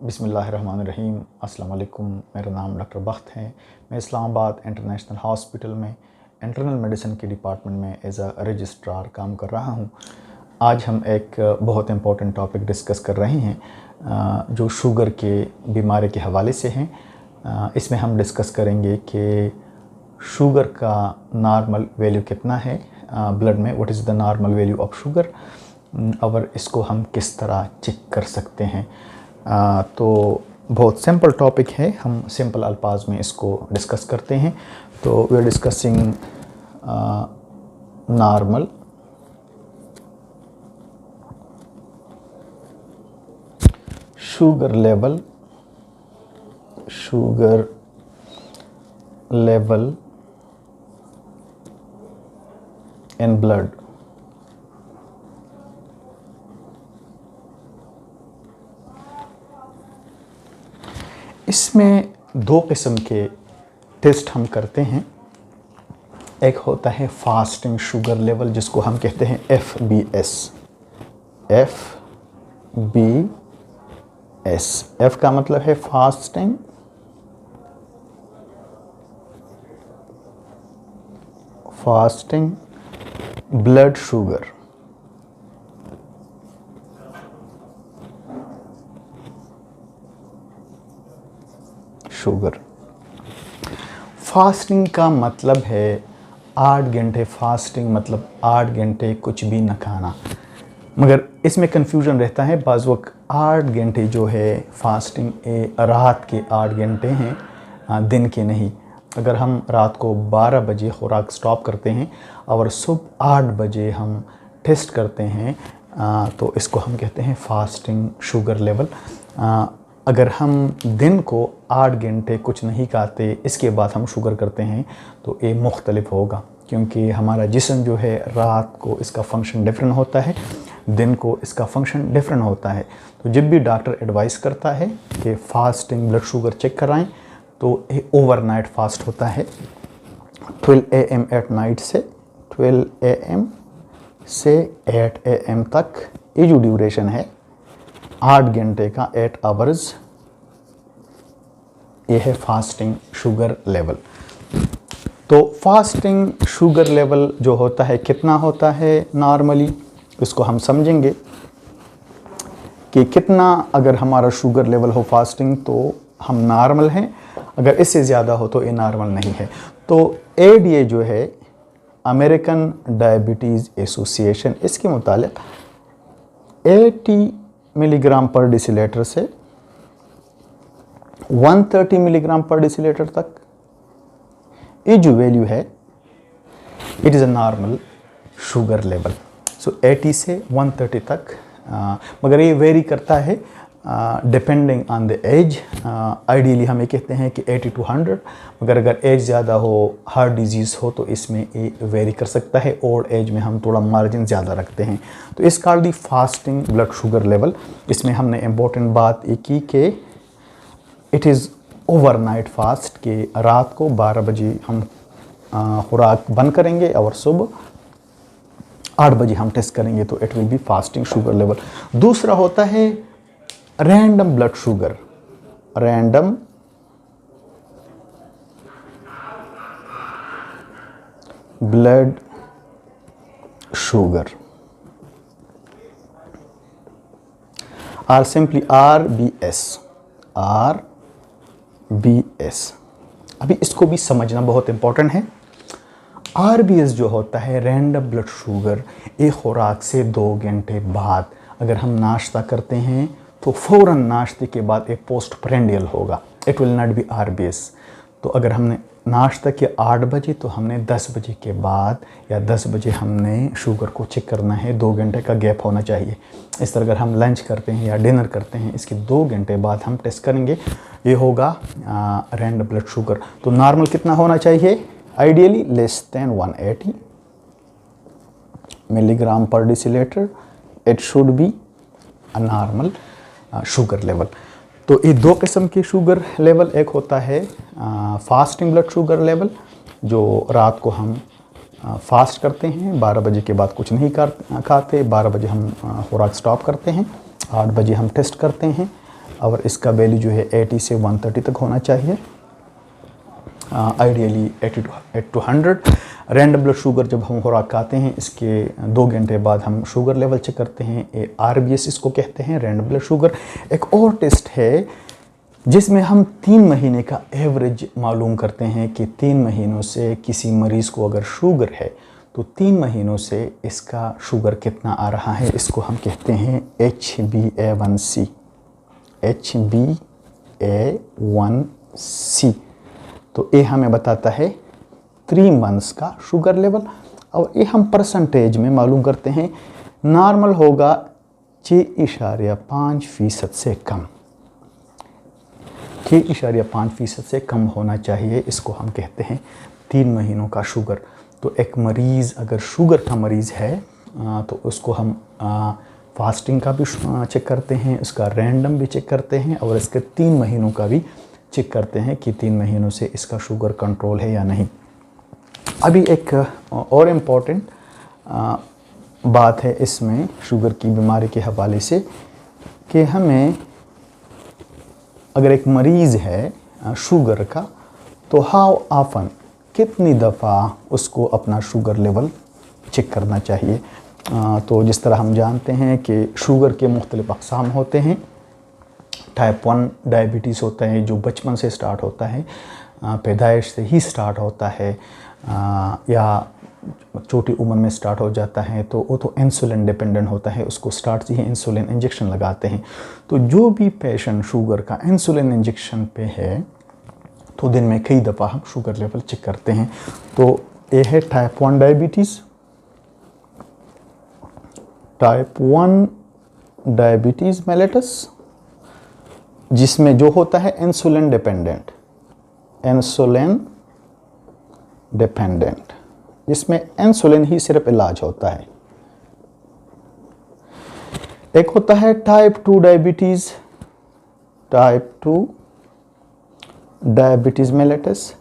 बिस्मिल्लाहिर्रहमानिर्रहीम। अस्सलाम वालेकुम। मेरा नाम डॉक्टर बख्त है। मैं इस्लामाबाद इंटरनेशनल हॉस्पिटल में इंटरनल मेडिसिन के डिपार्टमेंट में एज अ रजिस्ट्रार काम कर रहा हूँ। आज हम एक बहुत इम्पोर्टेंट टॉपिक डिस्कस कर रहे हैं जो शुगर के बीमारी के हवाले से हैं। इसमें हम डिस्कस करेंगे कि शुगर का नॉर्मल वैल्यू कितना है ब्लड में, what is the normal value of sugar, और इसको हम किस तरह चेक कर सकते हैं। तो बहुत सिंपल टॉपिक है, हम सिंपल अल्फाज में इसको डिस्कस करते हैं। तो we are discussing normal sugar level in blood. इसमें दो किस्म के टेस्ट हम करते हैं। एक होता है फास्टिंग शुगर लेवल, जिसको हम कहते हैं FBS। F का मतलब है फास्टिंग ब्लड शुगर। फास्टिंग का मतलब है 8 घंटे फास्टिंग, मतलब 8 घंटे कुछ भी न खाना। मगर इसमें कन्फ्यूजन रहता है, बाज़ वक्त 8 घंटे जो है फास्टिंग रात के 8 घंटे हैं, दिन के नहीं। अगर हम रात को 12 बजे खुराक स्टॉप करते हैं और सुबह 8 बजे हम टेस्ट करते हैं, तो इसको हम कहते हैं फास्टिंग शुगर लेवल। अगर हम दिन को 8 घंटे कुछ नहीं खाते, इसके बाद हम शुगर करते हैं, तो ये मुख्तलिफ होगा, क्योंकि हमारा जिस्म जो है रात को इसका फंक्शन डिफरेंट होता है, दिन को इसका फंक्शन डिफरेंट होता है। तो जब भी डॉक्टर एडवाइस करता है कि फास्टिंग ब्लड शुगर चेक कराएं, तो ये ओवरनाइट फास्ट होता है। 12 AM एट नाइट से 12 AM से 8 AM तक ये जो ड्यूरेशन है 8 घंटे का, 8 आवर्स, ये है फास्टिंग शुगर लेवल। तो फास्टिंग शुगर लेवल जो होता है कितना होता है नॉर्मली, इसको हम समझेंगे कि कितना अगर हमारा शुगर लेवल हो फास्टिंग तो हम नॉर्मल हैं, अगर इससे ज़्यादा हो तो ये नॉर्मल नहीं है। तो ADA जो है अमेरिकन डायबिटीज़ एसोसिएशन, इसके मुताबिक 80 मिलीग्राम पर डेसीलीटर से 130 मिलीग्राम पर डेसीलीटर तक ये जो वैल्यू है, it is a normal sugar level. So 80 से 130 तक, मगर ये वेरी करता है depending on the age. Ideally हम ये कहते हैं कि 80 to 100, मगर अगर एज ज़्यादा हो, हार्ट डिजीज़ हो, तो इसमें ये वेरी कर सकता है। ओल्ड एज में हम थोड़ा मार्जिन ज़्यादा रखते हैं। तो इस called the fasting blood sugar level. इसमें हमने इम्पोर्टेंट बात ये की कि इट इज़ ओवरनाइट फास्ट, के रात को 12 बजे हम खुराक बंद करेंगे और सुबह 8 बजे हम टेस्ट करेंगे, तो it will be fasting sugar level. दूसरा होता है random blood sugar. Random blood sugar और सिंपली RBS। अभी इसको भी समझना बहुत इंपॉर्टेंट है। RBS जो होता है रैंडम ब्लड शुगर, एक खुराक से 2 घंटे बाद अगर हम नाश्ता करते हैं तो फ़ौरन नाश्ते के बाद एक पोस्ट प्रेंडियल होगा, it will not be RBS। तो अगर हमने नाश्ता किया 8 बजे, तो हमने 10 बजे के बाद या 10 बजे हमने शुगर को चेक करना है, 2 घंटे का गैप होना चाहिए। इस तरह अगर हम लंच करते हैं या डिनर करते हैं, इसके 2 घंटे बाद हम टेस्ट करेंगे, ये होगा रैंडम ब्लड शुगर। तो नॉर्मल कितना होना चाहिए? आइडियली लेस दैन 180 मिलीग्राम पर decilitre, it should be a normal sugar level. तो ये दो किस्म के शुगर लेवल, एक होता है फास्टिंग ब्लड शुगर लेवल, जो रात को हम फास्ट करते हैं, 12 बजे के बाद कुछ नहीं खाते, 12 बजे हम खुराक स्टॉप करते हैं, 8 बजे हम टेस्ट करते हैं, और इसका वैल्यू जो है 80 से 130 तक होना चाहिए, ideally 80 to 100। Random blood sugar जब हम खुराक खाते हैं इसके 2 घंटे बाद हम शुगर लेवल चेक करते हैं, RBS इसको कहते हैं, रैंडम ब्लड शुगर। एक और टेस्ट है जिसमें हम 3 महीने का एवरेज मालूम करते हैं कि 3 महीनों से किसी मरीज़ को अगर शुगर है तो 3 महीनों से इसका शुगर कितना आ रहा है, इसको हम कहते हैं HbA1c। HbA1c तो ये हमें बताता है 3 मंथ्स का शुगर लेवल, और ये हम परसेंटेज में मालूम करते हैं। नॉर्मल होगा 6.5% से कम, 6.5% से कम होना चाहिए, इसको हम कहते हैं 3 महीनों का शुगर। तो एक मरीज़ अगर शुगर का मरीज़ है तो उसको हम फास्टिंग का भी चेक करते हैं, उसका रैंडम भी चेक करते हैं, और इसके 3 महीनों का भी चेक करते हैं कि 3 महीनों से इसका शुगर कंट्रोल है या नहीं। अभी एक और इम्पॉर्टेंट बात है इसमें शुगर की बीमारी के हवाले से कि हमें अगर एक मरीज़ है शुगर का तो हाउ ऑफन, कितनी दफ़ा उसको अपना शुगर लेवल चेक करना चाहिए। तो जिस तरह हम जानते हैं कि शुगर के मुख्तलिफ़ अक़साम होते हैं। टाइप 1 डायबिटीज़ होता है जो बचपन से स्टार्ट होता है, पैदाइश से ही स्टार्ट होता है, या छोटी उम्र में स्टार्ट हो जाता है, तो वो तो इंसुलिन डिपेंडेंट होता है, उसको स्टार्ट से ही इंसुलिन इंजेक्शन लगाते हैं। तो जो भी पेशेंट शुगर का इंसुलिन इंजेक्शन पे है तो दिन में कई दफ़ा हम शुगर लेवल चेक करते हैं। तो ये है type 1 diabetes. Type 1 diabetes mellitus जिसमें जो होता है इंसुलिन डिपेंडेंट, जिसमें इंसुलिन ही सिर्फ इलाज होता है। एक होता है type 2 diabetes, type 2 diabetes mellitus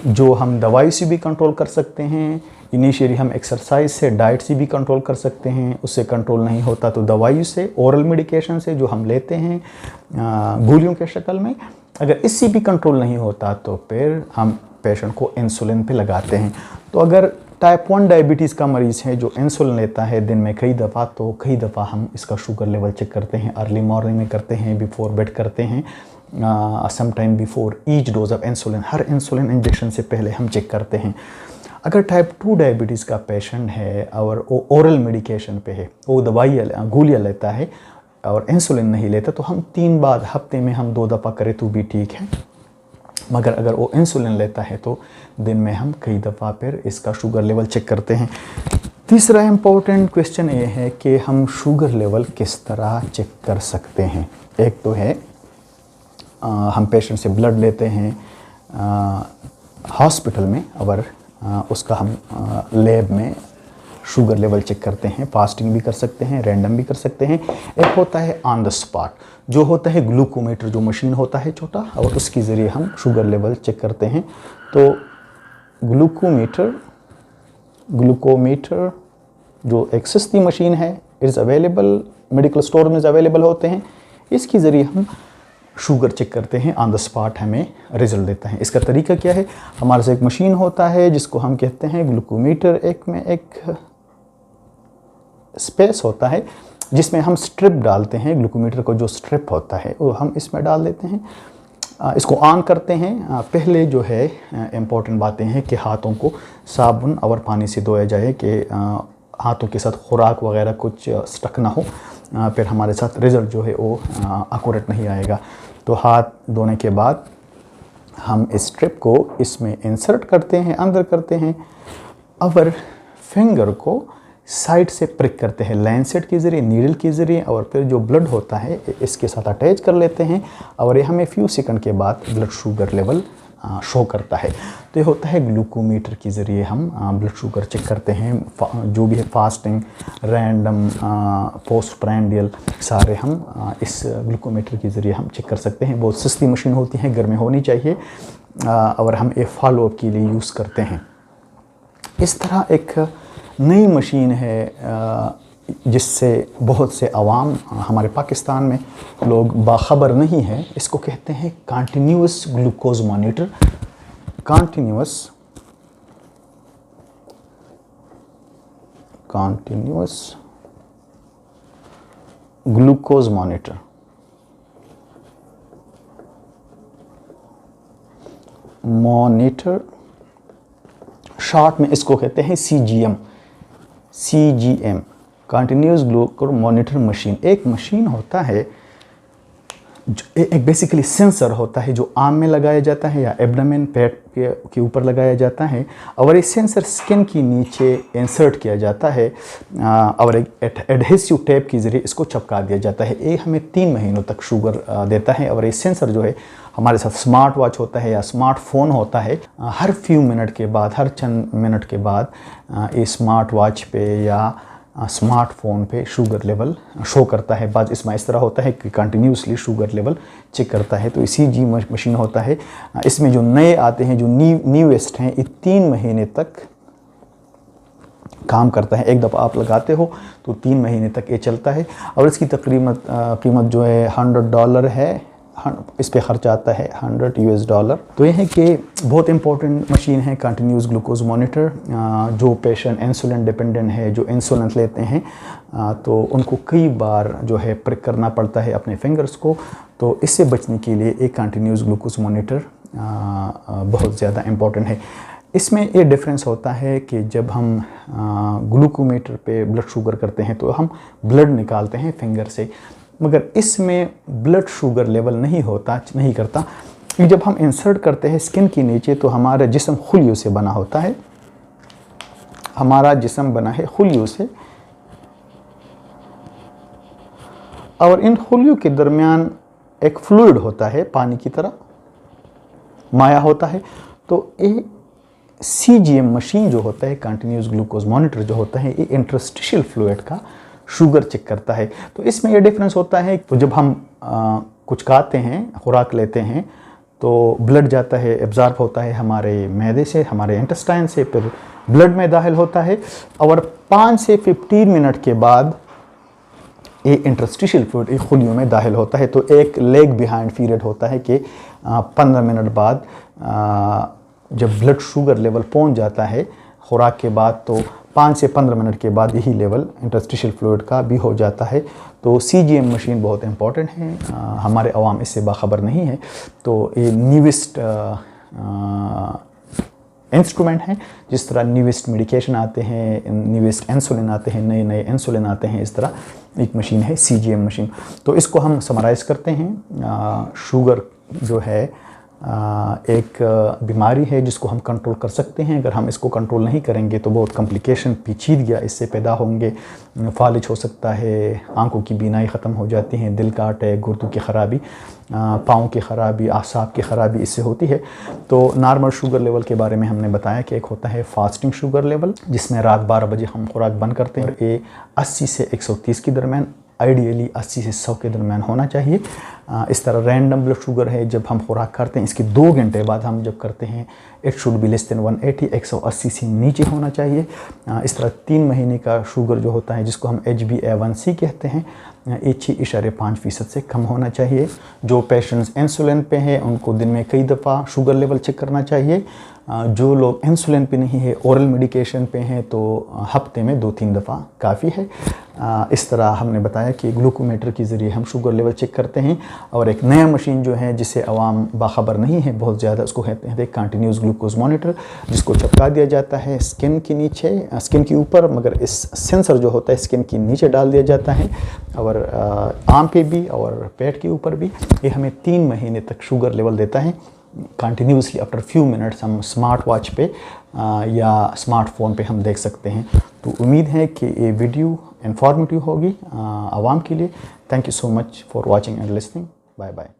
जो हम दवाई से भी कंट्रोल कर सकते हैं। इनिशियली हम एक्सरसाइज से, डाइट से भी कंट्रोल कर सकते हैं, उससे कंट्रोल नहीं होता तो दवाई से, ओरल मेडिकेशन से जो हम लेते हैं गोलियों के शक्ल में। अगर इससे भी कंट्रोल नहीं होता तो फिर हम पेशेंट को इंसुलिन पे लगाते हैं। तो अगर टाइप 1 डायबिटीज़ का मरीज़ है जो इंसुलिन लेता है दिन में कई दफ़ा, तो कई दफ़ा हम इसका शुगर लेवल चेक करते हैं। अर्ली मॉर्निंग में करते हैं, बिफोर बेड करते हैं, some time before each dose of insulin, हर इंसुलिन इंजेक्शन से पहले हम चेक करते हैं। अगर टाइप 2 डायबिटीज़ का पेशेंट है और वो ओरल मेडिकेशन पे है, वो दवाई गोलियाँ लेता है और इंसुलिन नहीं लेता, तो हम 3 बार हफ्ते में हम 2 दफ़ा करें तो भी ठीक है। मगर अगर वो इंसुलिन लेता है तो दिन में हम कई दफ़ा फिर इसका शुगर लेवल चेक करते हैं। तीसरा इम्पोर्टेंट क्वेश्चन ये है कि हम शुगर लेवल किस तरह चेक कर सकते हैं। एक तो है हम पेशेंट से ब्लड लेते हैं हॉस्पिटल में, और उसका हम लैब में शुगर लेवल चेक करते हैं। फास्टिंग भी कर सकते हैं, रैंडम भी कर सकते हैं। एक होता है ऑन द स्पॉट, जो होता है ग्लूकोमीटर, जो मशीन होता है छोटा, और उसके ज़रिए हम शुगर लेवल चेक करते हैं। तो ग्लूकोमीटर जो एक सस्ती मशीन है, इज़ अवेलेबल, मेडिकल स्टोर में अवेलेबल होते हैं। इसके ज़रिए हम शुगर चेक करते हैं, ऑन द स्पॉट हमें रिजल्ट देता है। इसका तरीका क्या है, हमारे से एक मशीन होता है जिसको हम कहते हैं ग्लूकोमीटर। एक में एक स्पेस होता है जिसमें हम स्ट्रिप डालते हैं, ग्लूकोमीटर को जो स्ट्रिप होता है वो हम इसमें डाल देते हैं। इसको ऑन करते हैं। पहले जो है इम्पोर्टेंट बातें हैं कि हाथों को साबुन और पानी से धोया जाए कि हाथों के साथ खुराक वगैरह कुछ स्टक ना हो, फिर हमारे साथ रिज़ल्ट जो है वो एक्यूरेट नहीं आएगा। तो हाथ धोने के बाद हम इस स्ट्रिप को इसमें इंसर्ट करते हैं, अंदर करते हैं, और फिंगर को साइड से प्रिक करते हैं लैंसेट के ज़रिए, नीडल के ज़रिए, और फिर जो ब्लड होता है इसके साथ अटैच कर लेते हैं, और ये हमें फ्यू सेकंड के बाद ब्लड शुगर लेवल शो करता है। तो ये होता है ग्लूकोमीटर के ज़रिए हम ब्लड शुगर चेक करते हैं। जो भी है फास्टिंग, रैंडम, पोस्ट प्रैंडियल, सारे हम इस ग्लूकोमीटर के ज़रिए हम चेक कर सकते हैं। बहुत सस्ती मशीन होती है, घर में होनी चाहिए, और हम ये फॉलोअप के लिए यूज़ करते हैं। इस तरह एक नई मशीन है जिससे बहुत से अवाम हमारे पाकिस्तान में लोग बाखबर नहीं हैं, इसको कहते हैं continuous glucose monitor. Continuous glucose monitor. Short में इसको कहते हैं CGM, continuous glucose monitor machine. एक मशीन होता है, एक बेसिकली सेंसर होता है जो आर्म में लगाया जाता है या एब्डोमेन, पेट के ऊपर लगाया जाता है, और ये सेंसर स्किन के नीचे इंसर्ट किया जाता है और एक एडहेसिव टेप के ज़रिए इसको चिपका दिया जाता है। ये हमें 3 महीनों तक शुगर देता है। और ये सेंसर जो है हमारे साथ स्मार्ट वॉच होता है या स्मार्टफोन होता है, हर फ्यू मिनट के बाद, हर चंद मिनट के बाद ये स्मार्ट वॉच पे या स्मार्टफोन पे शुगर लेवल शो करता है। बाज़ इसमें इस तरह होता है कि कंटिन्यूसली शुगर लेवल चेक करता है। तो इसी मशीन होता है। इसमें जो नए आते हैं, जो न्यूएस्ट हैं, ये 3 महीने तक काम करता है। एक दफ़ा आप लगाते हो तो 3 महीने तक ये चलता है। और इसकी तकरीबन कीमत जो है $100 है। इस पे खर्च आता है $100। तो ये है कि बहुत इंपॉर्टेंट मशीन है कंटिन्यूस ग्लूकोज मॉनिटर। जो पेशेंट इंसुलिन डिपेंडेंट है, जो इंसुलिन लेते हैं, तो उनको कई बार जो है प्रिक करना पड़ता है अपने फिंगर्स को। तो इससे बचने के लिए एक कंटिन्यूस ग्लूकोज मॉनिटर बहुत ज़्यादा इम्पॉर्टेंट है। इसमें ये डिफरेंस होता है कि जब हम ग्लूकोमीटर पे ब्लड शुगर करते हैं तो हम ब्लड निकालते हैं फिंगर से, मगर इसमें ब्लड शुगर लेवल नहीं करता। जब हम इंसर्ट करते हैं स्किन के नीचे तो हमारा जिस्म खुलियों से बना होता है। हमारा जिस्म बना है खुलियों से, और इन खुलियों के दरमियान एक फ्लूइड होता है, पानी की तरह माया होता है। तो ये CGM मशीन जो होता है, कंटिन्यूस ग्लूकोज मॉनिटर जो होता है, ये इंटरस्टिशियल फ्लूइड का शुगर चेक करता है। तो इसमें ये डिफरेंस होता है। तो जब हम कुछ खाते हैं, खुराक लेते हैं, तो ब्लड जाता है, एब्जॉर्ब होता है हमारे मैदे से, हमारे इंटेस्टाइन से, फिर ब्लड में दाखिल होता है, और 5 से 15 मिनट के बाद ये इंटरस्टिशियल फ्लूइड एक खुलियों में दाखिल होता है। तो एक लेग बिहाइंड पीरियड होता है कि 15 मिनट बाद जब ब्लड शुगर लेवल पहुंच जाता है खुराक के बाद, तो 5 से 15 मिनट के बाद यही लेवल इंटरस्टिशियल फ्लूइड का भी हो जाता है। तो CGM मशीन बहुत इंपॉर्टेंट है। हमारे अवाम इससे बाखबर नहीं है। तो ये न्यूएस्ट इंस्ट्रूमेंट हैं। जिस तरह न्यूएस्ट मेडिकेशन आते हैं, न्यूएस्ट इंसुलिन आते हैं, नए इंसुलिन आते हैं, इस तरह एक मशीन है CGM मशीन। तो इसको हम समराइज़ करते हैं। शुगर जो है एक बीमारी है जिसको हम कंट्रोल कर सकते हैं। अगर हम इसको कंट्रोल नहीं करेंगे तो बहुत कॉम्प्लिकेशन, पेचीदगियाँ इससे पैदा होंगे। फालिज हो सकता है, आंखों की बीनाई ख़त्म हो जाती है, दिल का अटैक, गुर्दों की ख़राबी, पाँव की ख़राबी, आसाब की ख़राबी इससे होती है। तो नॉर्मल शुगर लेवल के बारे में हमने बताया कि एक होता है फास्टिंग शुगर लेवल, जिसमें रात 12 बजे हम खुराक बंद करते हैं। ये 80 से 130 के दरमियान, आइडियली 80 से 100 के दरमियान होना चाहिए। इस तरह रैंडम ब्लड शुगर है, जब हम खुराक करते हैं इसके 2 घंटे बाद हम जब करते हैं, it should be less than 180, 180 से नीचे होना चाहिए। इस तरह 3 महीने का शुगर जो होता है, जिसको हम HbA1c कहते हैं, 6.5% से कम होना चाहिए। जो पेशेंट्स इंसुलिन पे हैं उनको दिन में कई दफ़ा शुगर लेवल चेक करना चाहिए। जो लोग इंसुलिन पे नहीं है, ओरल मेडिकेशन पे हैं, तो हफ्ते में 2-3 दफ़ा काफ़ी है। इस तरह हमने बताया कि ग्लूकोमीटर के ज़रिए हम शुगर लेवल चेक करते हैं। और एक नया मशीन जो है जिससे अवाम बाखबर नहीं है बहुत ज़्यादा, उसको कहते हैं कंटिन्यूस ग्लूकोज मॉनिटर, जिसको चिपका दिया जाता है स्किन के नीचे, स्किन के ऊपर, मगर इस सेंसर जो होता है स्किन के नीचे डाल दिया जाता है, और आर्म पे भी और पेट के ऊपर भी। ये हमें 3 महीने तक शुगर लेवल देता है कंटिन्यूसली। आफ्टर फ्यू मिनट्स हम स्मार्ट वॉच पे या स्मार्टफोन पे हम देख सकते हैं। तो उम्मीद है कि ये वीडियो इंफॉर्मेटिव होगी आवाम के लिए। Thank you so much for watching and listening. Bye bye.